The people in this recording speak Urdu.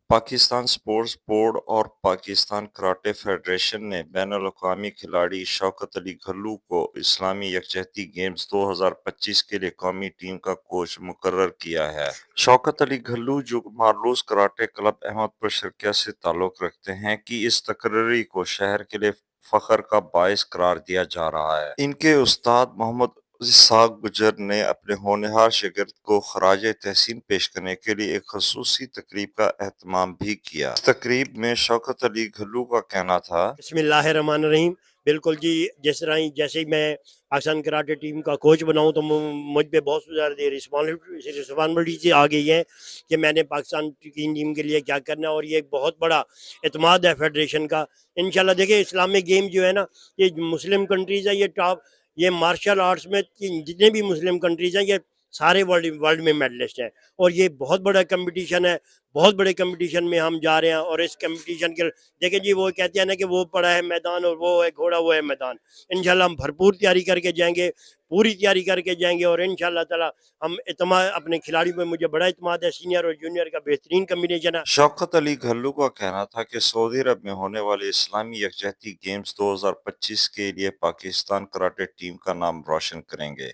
پاکستان اسپورٹس بورڈ اور پاکستان کراٹے فیڈریشن نے بین الاقوامی کھلاڑی شوکت علی گھلو کو اسلامی یکجہتی گیمز 2025 کے لیے قومی ٹیم کا کوچ مقرر کیا ہے۔ شوکت علی گھلو، جو مارلوس کراٹے کلب احمد پور شرقیہ سے تعلق رکھتے ہیں، کی اس تقرری کو شہر کے لیے فخر کا باعث قرار دیا جا رہا ہے۔ ان کے استاد محمد اسحاق گجر نے اپنے ہونہار شاگرد کو خراج تحسین پیش کرنے کے لیے ایک خصوصی تقریب کا اہتمام بھی کیا۔ اس تقریب میں شوکت علی گھلو کا کہنا تھا، بسم اللہ الرحمن الرحیم۔ بالکل جی، جیسے ہی میں پاکستان کراٹے ٹیم کا کوچ بناؤں تو مجھ پہ بہت زیادہ رسپانسبلٹی آ گئی ہے کہ میں نے پاکستان ٹیم کے لیے کیا کرنا ہے، اور یہ ایک بہت بڑا اعتماد ہے فیڈریشن کا۔ انشاءاللہ دیکھیں، اسلامک گیم جو ہے نا، یہ مسلم کنٹریز ہے، یہ مارشل آرٹس میں جتنے بھی مسلم کنٹریز ہیں، یہ سارے ورلڈ میں میڈلسٹ ہیں، اور یہ بہت بڑا کمپٹیشن ہے۔ بہت بڑے کمپٹیشن میں ہم جا رہے ہیں، اور اس کمپٹیشن کے دیکھیں جی، وہ کہتے ہیں نا کہ وہ پڑا ہے میدان اور وہ ہے گھوڑا، وہ ہے میدان۔ انشاءاللہ ہم بھرپور تیاری کر کے جائیں گے، پوری تیاری کر کے جائیں گے، اور انشاءاللہ تعالی ہم اعتماد اپنے کھلاڑیوں پہ مجھے بڑا اعتماد ہے۔ سینئر اور جونیئر کا بہترین کمبینیشن ہے۔ شوکت علی گھلو کا کہنا تھا کہ سعودی عرب میں ہونے والے اسلامی یکجہتی گیمز 2025 کے لیے پاکستان کراٹے ٹیم کا نام روشن کریں گے۔